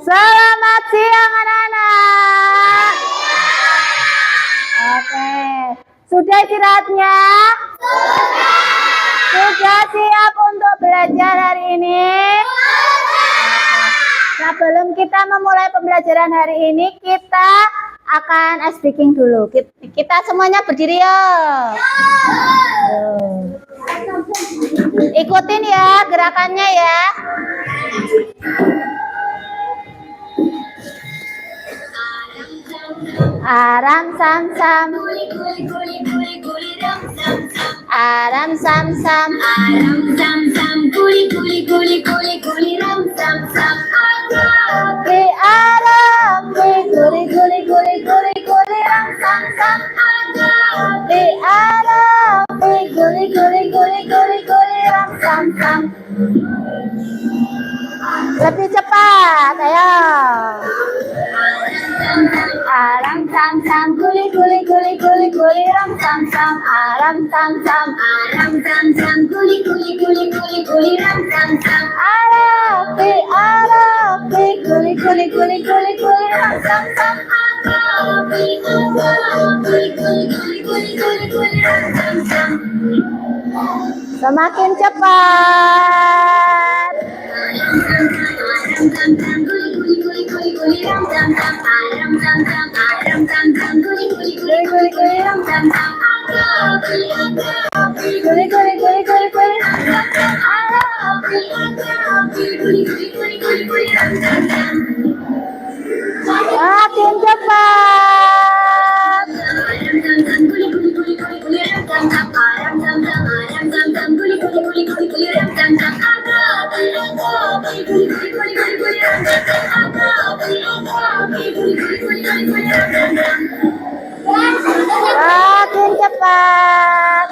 Selamat siang anak-anak. Oke, sudah istirahatnya? Sudah siap untuk belajar hari ini? Sebelum kita memulai pembelajaran hari ini, kita akan ice breaking dulu. Kita semuanya berdiri ya. Ikutin ya gerakannya ya. Aram sam sam, aram sam sam, aram sam sam, kuli kuli kuli kuli kuli ram sam sam. Ke aram, ke kuli kuli kuli kuli kuli ram sam sam. Ke aram, ke kuli kuli kuli kuli kuli ram sam sam. Lebih cepat, ayo. Aram sam sam, kuli kuli kuli kuli kuli ram sam sam. Aram sam sam, aram sam sam, kuli kuli kuli kuli kuli ram sam sam. Arapi, kuli kuli kuli kuli kuli ram sam sam. Arapi, kuli kuli kuli kuli kuli kuli ram sam sam. Semakin cepat. Makin cepat. Makin cepat.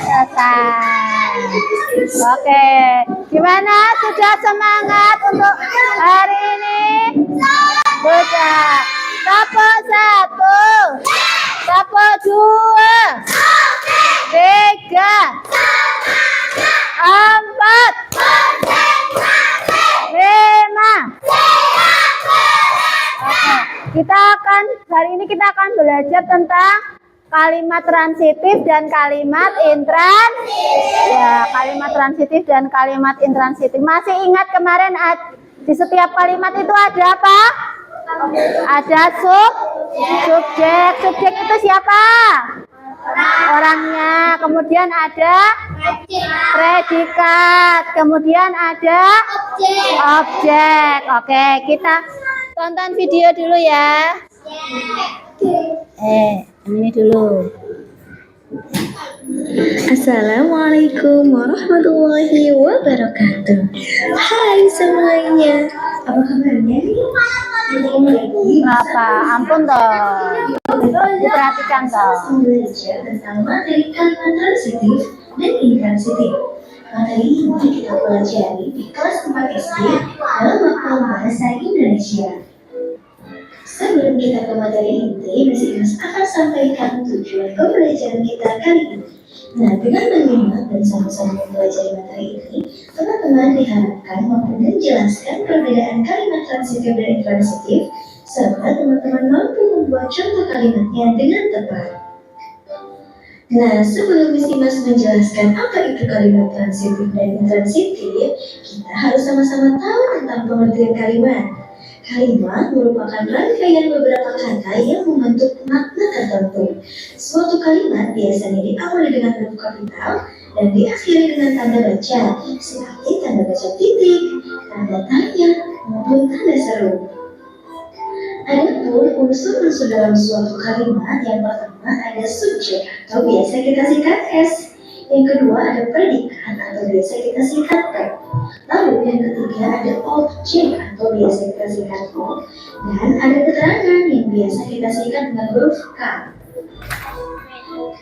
Selesai. Oke, gimana? Sudah semangat untuk hari ini? Sudah. Tepuk 1, tepuk 2, 3, 4, 5. Oke, hari ini kita akan belajar tentang kalimat transitif dan kalimat intransitif. Ya, kalimat transitif dan kalimat intransitif. Masih ingat kemarin di setiap kalimat itu ada apa? Ada subjek. Subjek itu siapa? Orangnya. Kemudian ada predikat. Kemudian ada objek. Oke, kita tonton video dulu ya. Ini dulu. Assalamualaikum warahmatullahi wabarakatuh. Hai semuanya, apa kabarnya nih? Apa? Ampun toh. Diperhatikan toh. Belajar tentang materi kalimat transitif dan intransitif. Materi ini kita pelajari di kelas 4 SD dalam mata bahasa Indonesia. Sebelum kita ke materi inti, Miss Ines akan sampaikan tujuan pembelajaran kita kali ini. Nah, dengan menyimak dan sama-sama mempelajari materi ini, teman-teman diharapkan mampu menjelaskan perbedaan kalimat transitif dan intransitif, serta teman-teman mampu membuat contoh kalimatnya dengan tepat. Nah, sebelum Miss Ines menjelaskan apa itu kalimat transitif dan intransitif, kita harus sama-sama tahu tentang pengertian kalimat. Kalimat merupakan rangkaian beberapa kata yang membentuk makna tertentu. Suatu kalimat biasanya diawali dengan huruf kapital dan diakhiri dengan tanda baca, seperti tanda baca titik, tanda tanya, maupun tanda seru. Adapun unsur-unsur dalam suatu kalimat, yang pertama ada subjek atau biasa kita singkat S. Yang kedua ada predikat atau biasa kita singkat P. Lalu yang ketiga ada objek atau biasa kita singkat O. Dan ada keterangan yang biasa kita singkat dengan huruf K.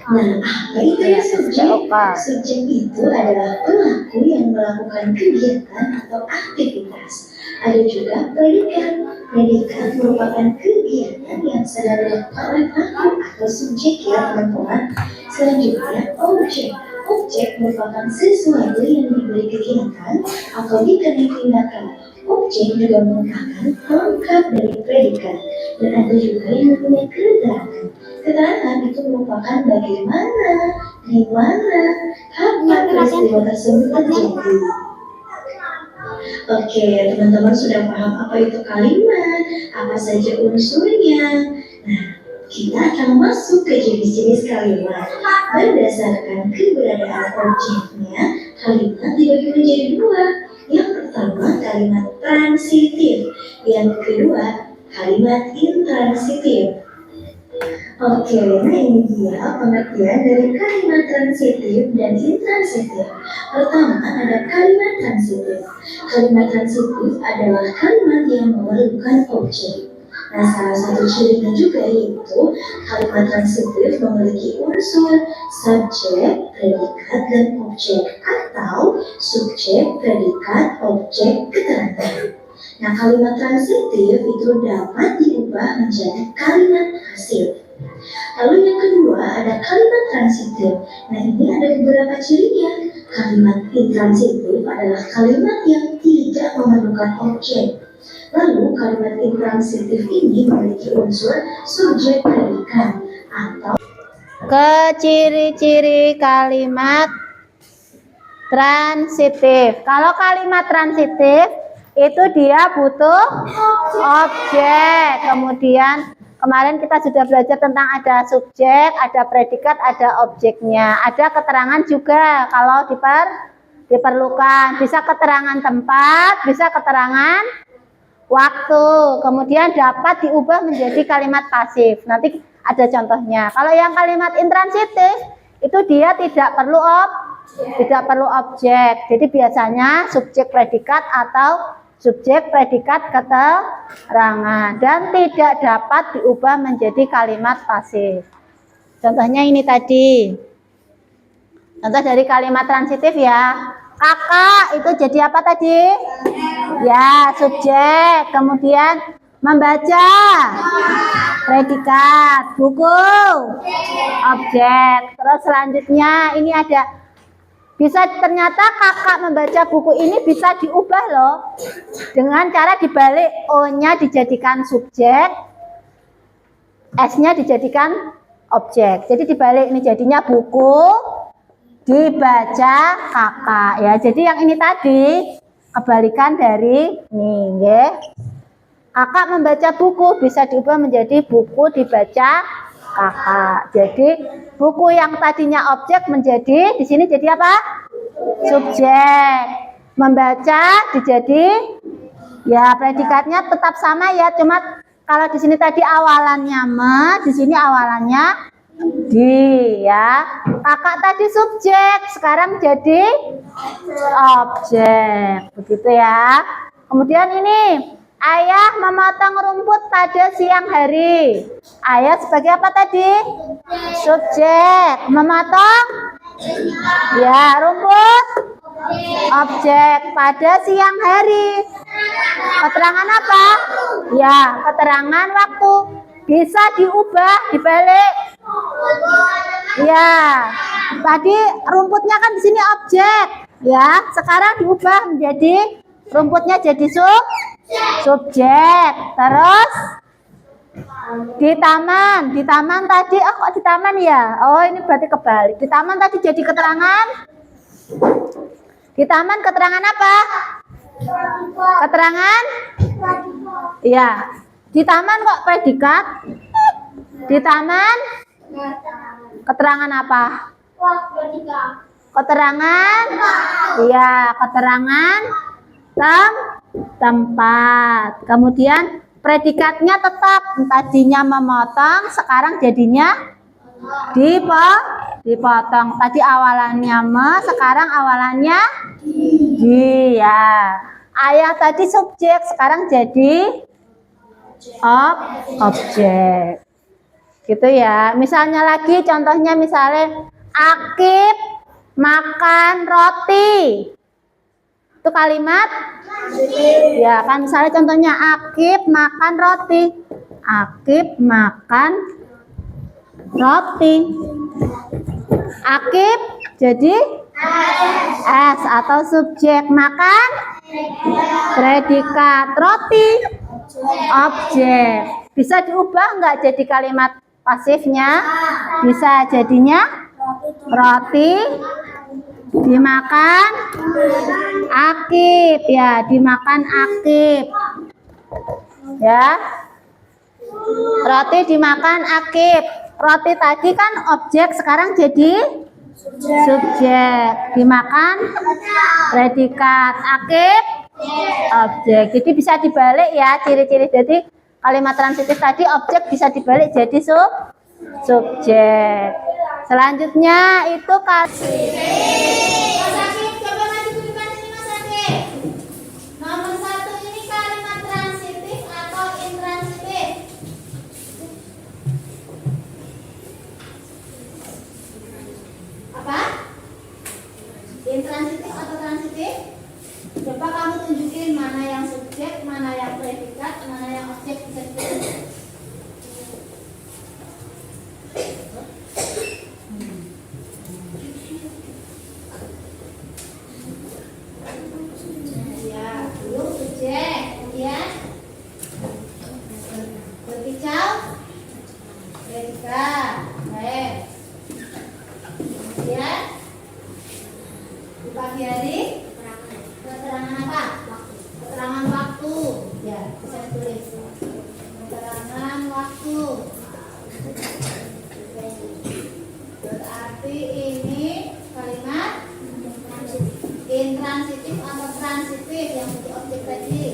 Nah, apa itu ya subjek? Oke. Subjek itu adalah pelaku yang melakukan kegiatan atau aktivitas. Ada juga predikat. Predikat merupakan kegiatan yang sedang dilakukan oleh pelaku atau subjek ya teman-teman. Selanjutnya, objek. Objek merupakan sesuatu yang diberi kegiatan atau dikenai tindakan. Objek juga merupakan pelengkap dari predikat dan ada juga yang mempunyai keterangan. Keterangan itu merupakan bagaimana, di mana, kapan peristiwa tersebut terjadi. Oke, teman-teman sudah paham apa itu kalimat, apa saja unsurnya. Nah, kita akan masuk ke jenis-jenis kalimat. Berdasarkan keberadaan objeknya, kalimat dibagi menjadi dua. Yang pertama, kalimat transitif. Yang kedua, kalimat intransitif. Oke, nah ini dia pengertian dari kalimat transitif dan intransitif. Pertama, ada kalimat transitif. Kalimat transitif adalah kalimat yang memerlukan objek. Nah, salah satu cirinya juga yaitu kalimat transitif memiliki unsur subjek, predikat, dan objek atau subjek, predikat, objek, keterangan. Nah, kalimat transitif itu dapat diubah menjadi kalimat pasif. Lalu yang kedua ada kalimat transitif. Nah, ini ada beberapa cirinya. Kalimat intransitif adalah kalimat yang tidak memerlukan objek. Lalu kalimat intransitif ini memiliki unsur subjek predikat atau Ciri-ciri kalimat transitif. Kalau kalimat transitif itu dia butuh objek. Kemudian kemarin kita sudah belajar tentang ada subjek, ada predikat, ada objeknya. Ada keterangan juga kalau diperlukan. Bisa keterangan tempat, bisa keterangan waktu. Kemudian dapat diubah menjadi kalimat pasif. Nanti ada contohnya. Kalau yang kalimat intransitif itu dia tidak perlu objek. Jadi biasanya subjek predikat atau subjek predikat keterangan dan tidak dapat diubah menjadi kalimat pasif. Contohnya ini tadi. Contoh dari kalimat transitif ya. Kakak itu jadi apa tadi? Ya, subjek. Kemudian membaca, predikat. Buku, objek. Terus selanjutnya ini ada, bisa ternyata kakak membaca buku ini bisa diubah loh. Dengan cara dibalik, O-nya dijadikan subjek, S-nya dijadikan objek. Jadi dibalik, ini jadinya buku dibaca kakak ya. Jadi yang ini tadi kebalikan dari ini ya. Kakak membaca buku bisa diubah menjadi buku dibaca kakak. Jadi buku yang tadinya objek menjadi di sini jadi apa? Subjek. Membaca dijadi ya, predikatnya tetap sama ya, cuma kalau di sini tadi awalannya me, di sini awalannya di ya. Kakak tadi subjek, sekarang jadi objek. Begitu ya. Kemudian ini ayah memotong rumput pada siang hari. Ayah sebagai apa tadi? Subjek. Memotong ya, rumput objek pada siang hari. Keterangan apa? Ya, keterangan waktu. Bisa diubah, dibalik. Ya, tadi rumputnya kan di sini objek. Ya, sekarang diubah menjadi rumputnya jadi subjek. Terus di taman tadi, oh kok di taman ya? Oh ini berarti kebalik. Di taman tadi jadi keterangan. Di taman keterangan apa? Keterangan? Iya. Di taman kok predikat? Di taman keterangan apa? Keterangan? Iya, keterangan tempat. Kemudian predikatnya tetap, tadinya memotong, sekarang jadinya dipotong. Tadi awalannya me, sekarang awalannya di ya. Ayah tadi subjek, sekarang jadi objek. Gitu ya. Misalnya lagi contohnya misalnya Akib makan roti. Itu kalimat ya kan, misalnya contohnya Akib makan roti. Akib makan roti. Akib jadi S atau subjek, makan predikat, roti objek. Bisa diubah nggak jadi kalimat pasifnya? Bisa, jadinya roti dimakan Akib ya, dimakan Akib ya. Roti dimakan Akib. Roti tadi kan objek, sekarang jadi subjek, dimakan predikat, Akib objek. Jadi bisa dibalik ya ciri-ciri. Jadi kalimat transitif tadi objek bisa dibalik jadi subjek. Selanjutnya itu kasih. Mas Akif, coba maju ke depan sini Mas Akif. Nomor 1 ini kalimat transitif atau intransitif? Apa? Intransitif atau transitif? Coba kamu tunjukin mana yang subjek, mana yang predikat, mana yang objek, bisa ditunjukin. Ya, dulu subjek, kemudian berkicau, predikat, baik. Kemudian di pagi hari keterangan apa? Keterangan waktu. Ya, bisa ditulis. Keterangan waktu. Berarti ini kalimat intransitif atau transitif yang menjadi objek tadi.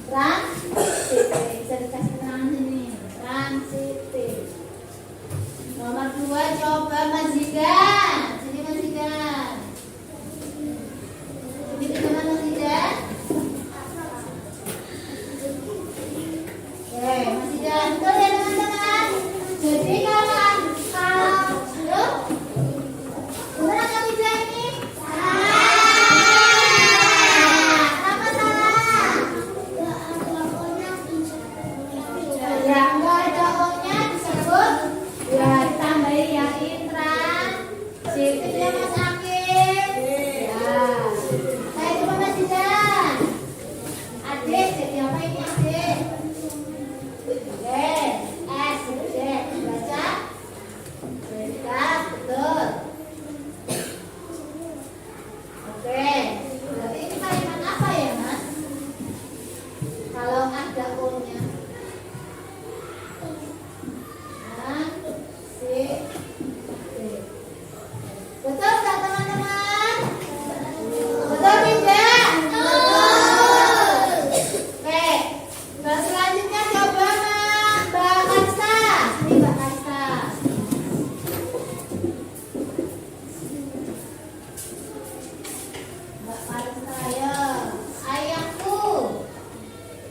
Transitif. Bisa dikasih keterangan sini. Transitif. Nomor 2 coba Mas Zidan. Sini Mas Zidan. Ini gimana Mas Zidan? Oke, Mas Zidan. Betul ya teman-teman? Jadi kalau loh, benar nggak bisa ini? Apa salah? Ya, nggak ada O-nya disebut. Ya, ditambahin ya intransitif ya Mas Akif. Ya. Saya coba Mas Zidan. Adik, jadi apa ini adik? Oke, S, subjek. Baca. Predikat, betul. Oke, berarti ini kalimat apa ya Mas? Kalau ada O-nya. Betul nggak teman-teman? Betul tidak? Betul. Oke, nah, selanjutnya coba Mbak Karsa. Ini Mbak Karsa. Mbak Karsa, ayo. Ayahku.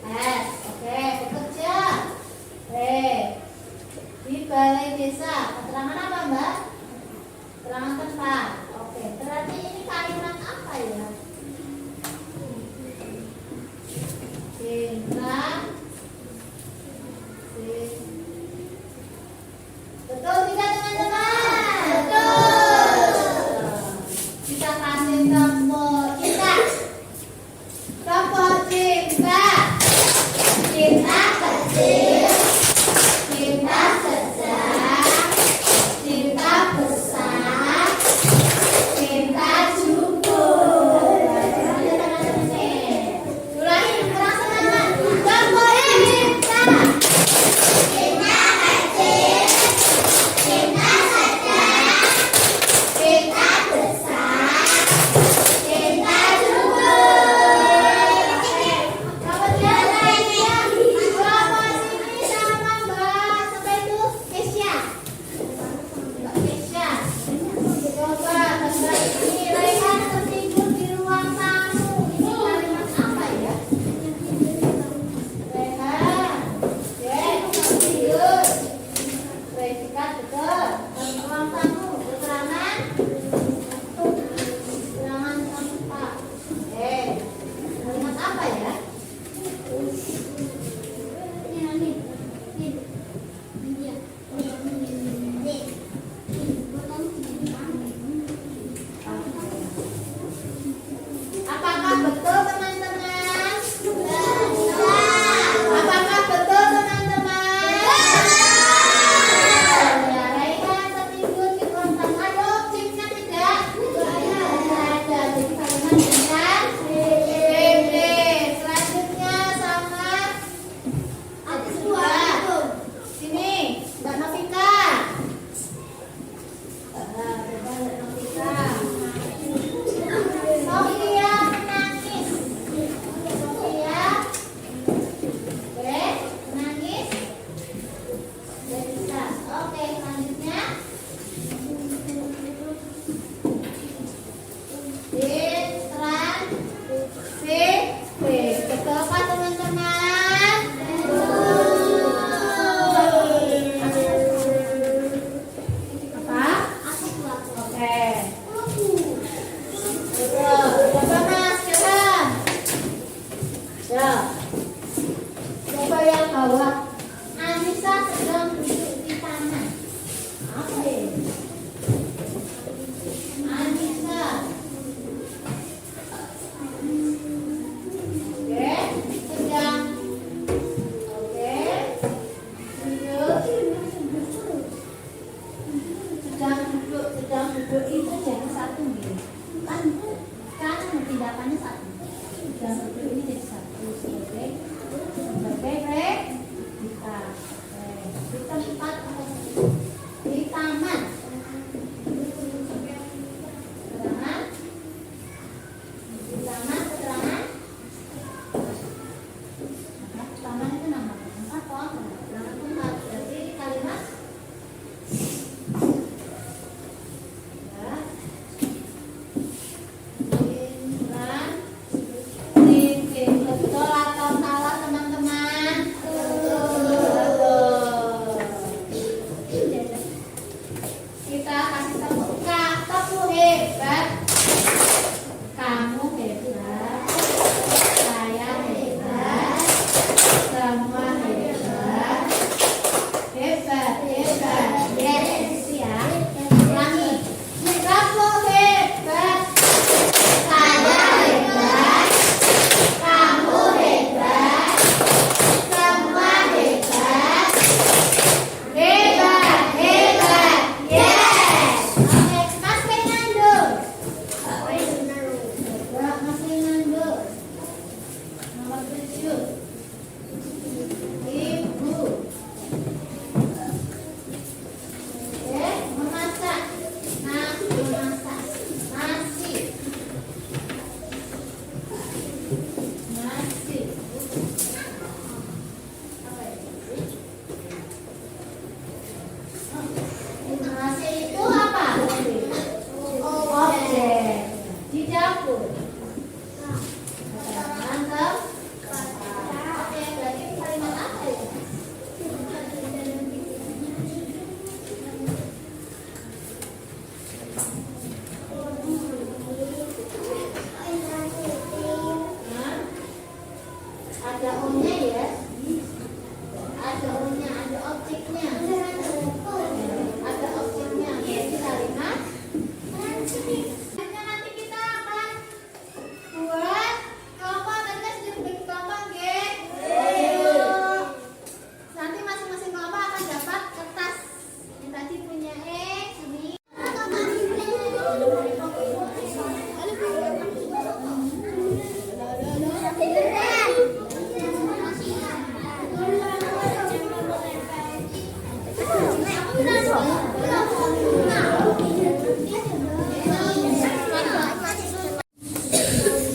S, oke, bekerja. Di balai desa. Keterangan apa Mbak? Keterangan tempat. Oke, berarti ini kalimat apa ya? Betul tidak teman-teman? Betul. Kita kasih tombol cinta. Tombol cinta. Cinta kecil. Cinta sedang. Cinta besar. Cinta cukup.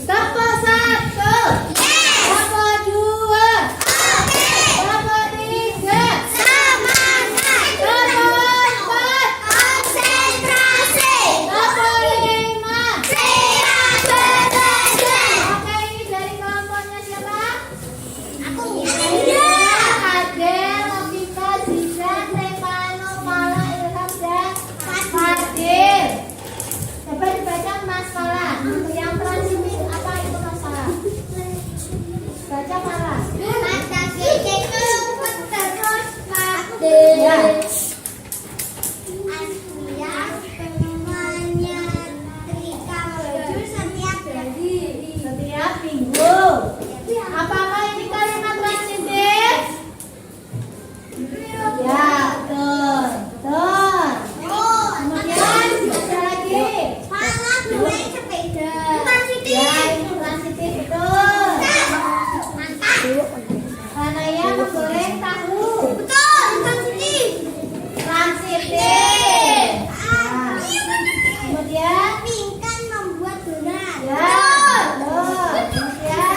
Tepuk satu. Tepuk dua. Tepuk tiga. Tepuk empat. Tepuk lima. Oke, ini dari kelompoknya siapa? Adel, Novita, Zizan, Stefano, Mala, Ilham, dan Fadil. Coba dibaca Mas Mala. Untuk yang transitif apa itu Mas Mala? Baca Mala. Ya. Setiap minggu. Apakah ini kalimat transitif? Ya, betul. Betul. Kemudian baca lagi. Ya, itu transitif betul. Kanaya menggoreng tahu. Transitif. Nah, kemudian ya, betul. Kemudian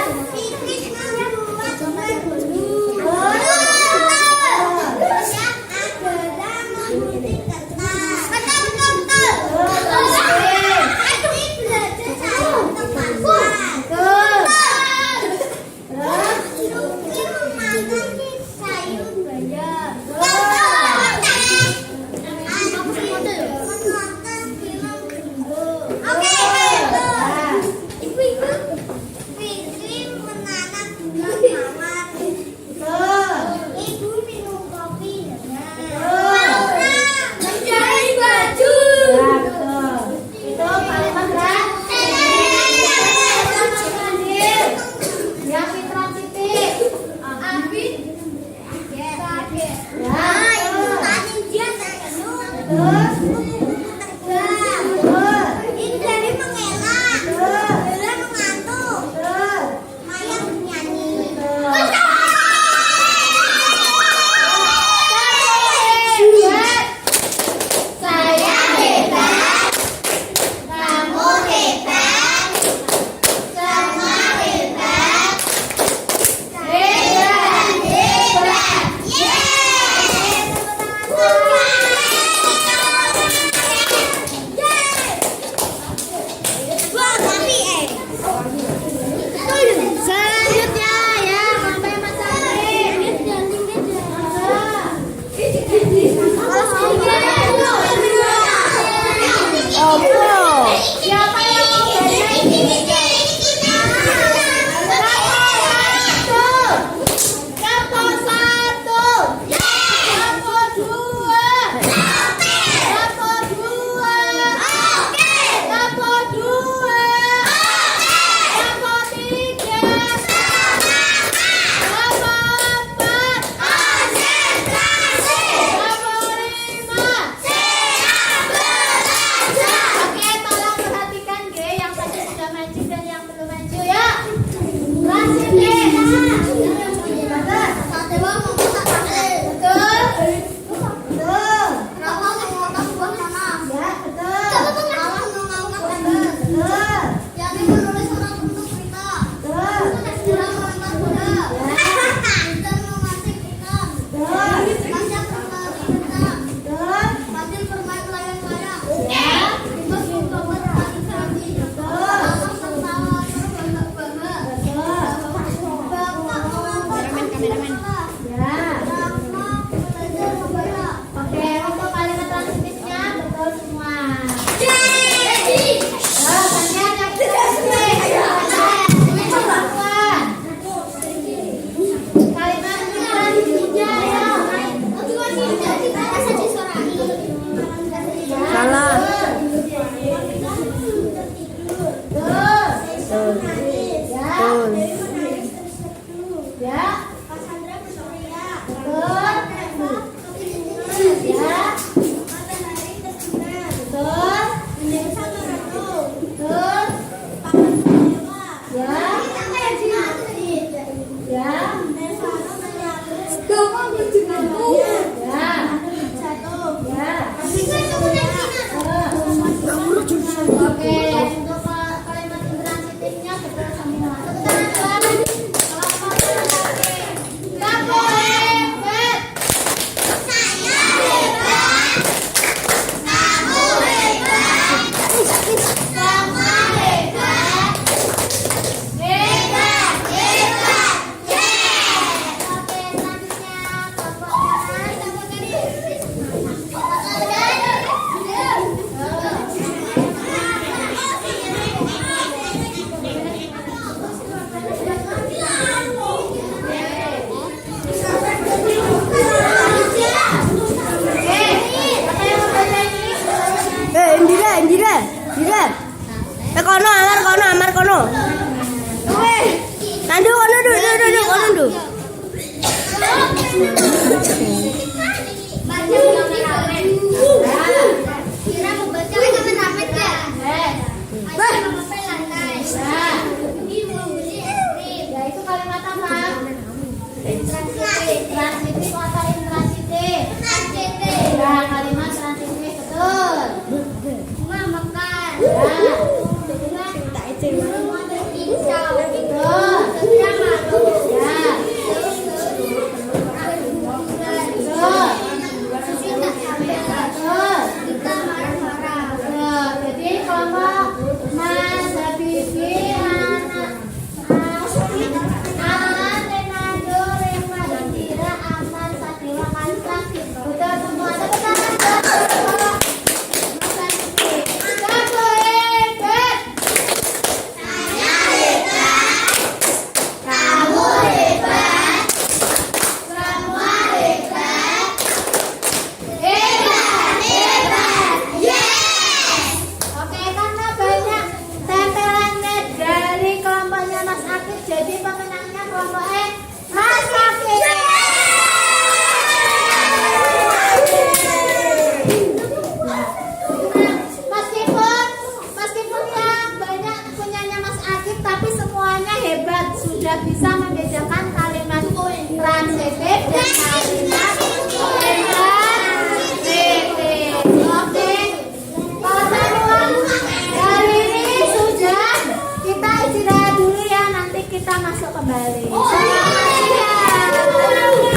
kembali. Selamat siang.